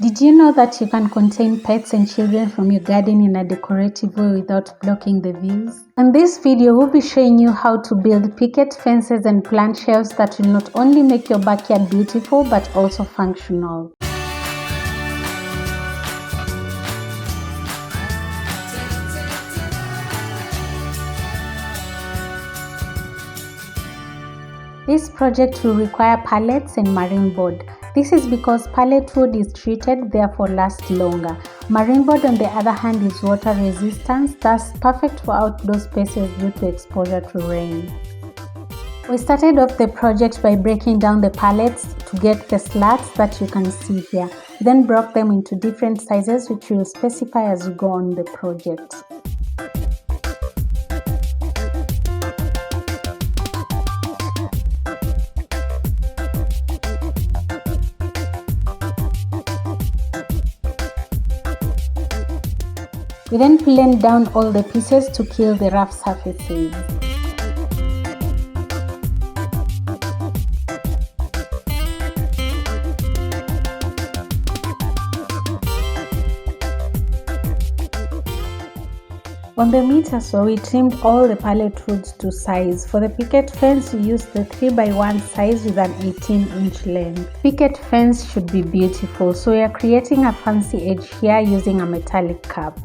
Did you know that you can contain pets and children from your garden in a decorative way without blocking the views? In this video, we'll be showing you how to build picket fences and plant shelves that will not only make your backyard beautiful but also functional. This project will require pallets and marine board. This is because pallet wood is treated, therefore lasts longer. Marine board on the other hand is water resistant, thus perfect for outdoor spaces due to exposure to rain. We started off the project by breaking down the pallets to get the slats that you can see here. Then broke them into different sizes which we will specify as we go on the project. We then blend down all the pieces to kill the rough surfaces. On the meter saw, we trimmed all the pallet woods to size. For the picket fence, we used the 3x1 size with an 18-inch length. Picket fence should be beautiful, so we are creating a fancy edge here using a metallic cap.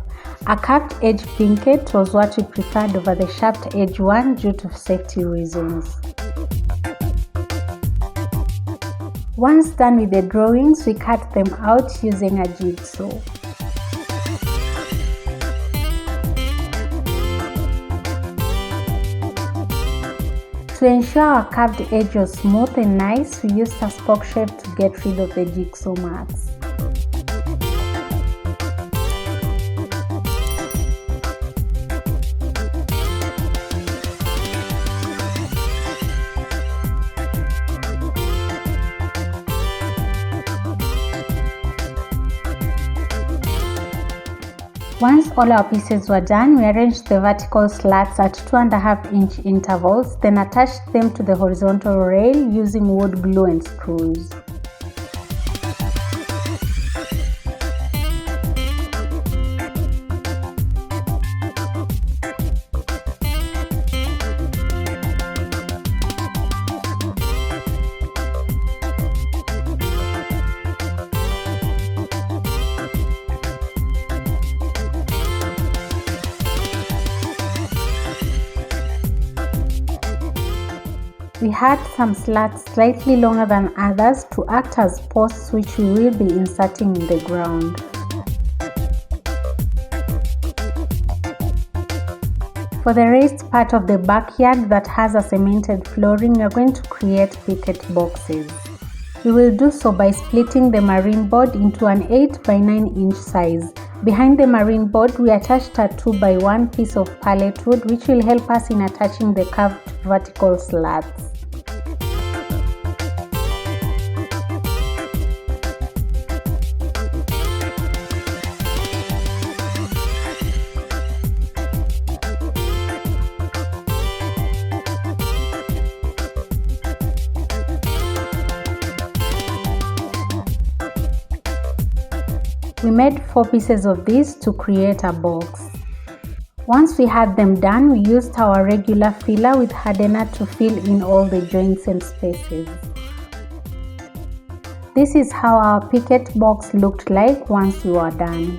A capped edge picket was what we preferred over the sharp edge one due to safety reasons. Once done with the drawings, we cut them out using a jigsaw. To ensure our carved edge was smooth and nice, we used a spoke shape to get rid of the jigsaw marks. Once all our pieces were done, we arranged the vertical slats at 2.5-inch intervals, then attached them to the horizontal rail using wood glue and screws. We had some slats slightly longer than others to act as posts which we will be inserting in the ground. For the raised part of the backyard that has a cemented flooring, we are going to create picket boxes. We will do so by splitting the marine board into an 8x9-inch size. Behind the marine board, we attached a 2x1 piece of pallet wood which will help us in attaching the curved vertical slats. We made 4 pieces of this to create a box. Once we had them done, we used our regular filler with hardener to fill in all the joints and spaces. This is how our picket box looked like once we were done.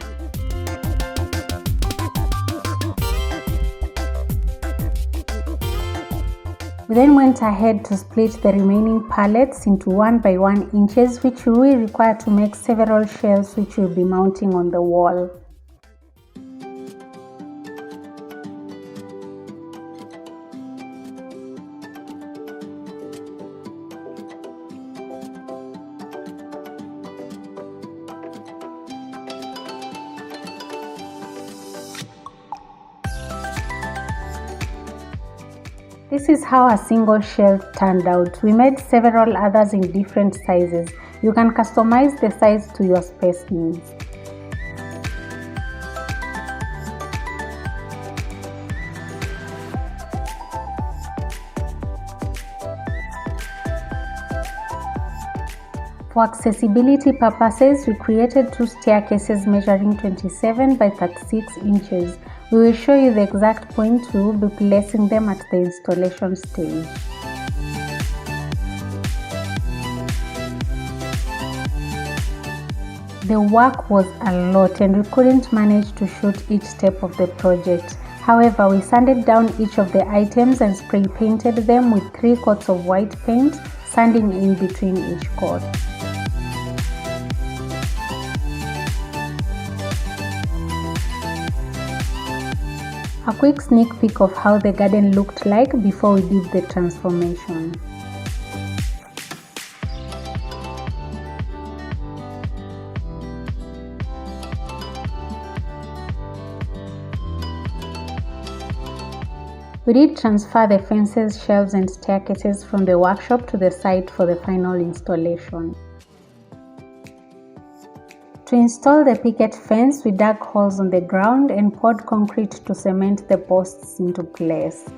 We then went ahead to split the remaining pallets into 1x1 inches, which we will require to make several shelves which we will be mounting on the wall. This is how a single shelf turned out. We made several others in different sizes. You can customize the size to your space needs. For accessibility purposes, we created 2 staircases measuring 27 by 36 inches. We will show you the exact point we will be placing them at the installation stage. The work was a lot and we couldn't manage to shoot each step of the project. However, we sanded down each of the items and spray painted them with 3 coats of white paint, sanding in between each coat. A quick sneak peek of how the garden looked like before we did the transformation. We did transfer the fences, shelves and staircases from the workshop to the site for the final installation. To install the picket fence, we dug holes on the ground and poured concrete to cement the posts into place.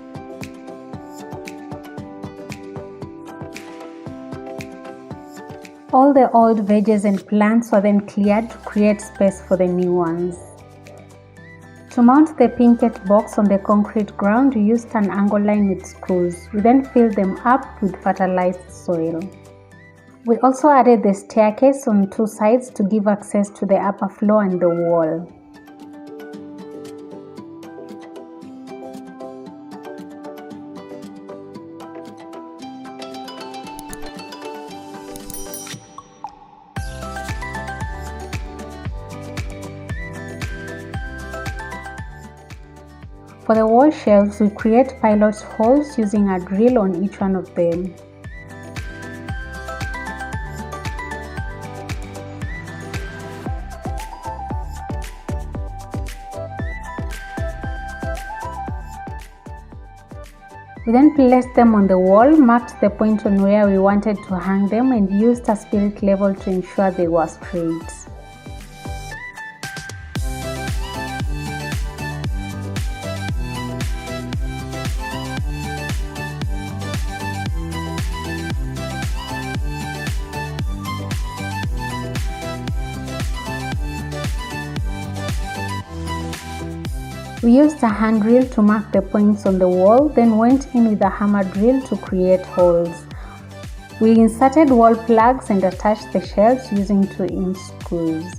All the old veggies and plants were then cleared to create space for the new ones. To mount the picket box on the concrete ground, we used an angle line with screws. We then filled them up with fertilized soil. We also added the staircase on 2 sides to give access to the upper floor and the wall. For the wall shelves, we create pilot holes using a drill on each one of them. We then placed them on the wall, marked the point on where we wanted to hang them and used a spirit level to ensure they were straight. We used a hand drill to mark the points on the wall, then went in with a hammer drill to create holes. We inserted wall plugs and attached the shelves using 2-inch screws.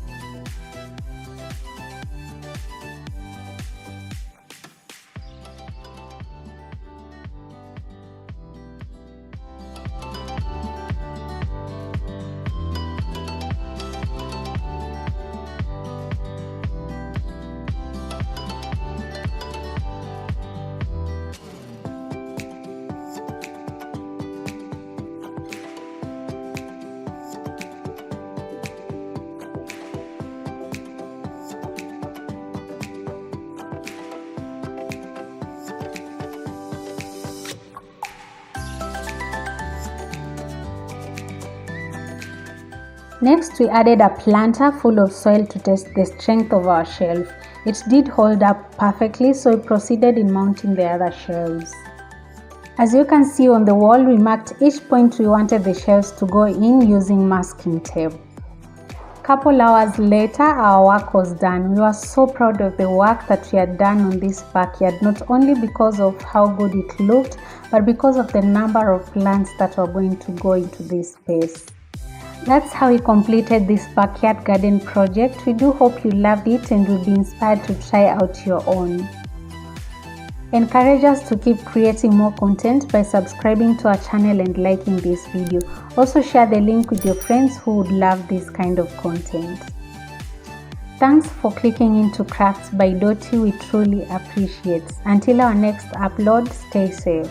Next, we added a planter full of soil to test the strength of our shelf. It did hold up perfectly, so we proceeded in mounting the other shelves. As you can see on the wall, we marked each point we wanted the shelves to go in using masking tape. Couple hours later, our work was done. We were so proud of the work that we had done on this backyard, not only because of how good it looked, but because of the number of plants that were going to go into this space. That's how we completed this backyard garden project. We do hope you loved it and will be inspired to try out your own. Encourage us to keep creating more content by subscribing to our channel and liking this video. Also share the link with your friends who would love this kind of content. Thanks for clicking into Crafts by Dotty, we truly appreciate. Until our next upload, stay safe.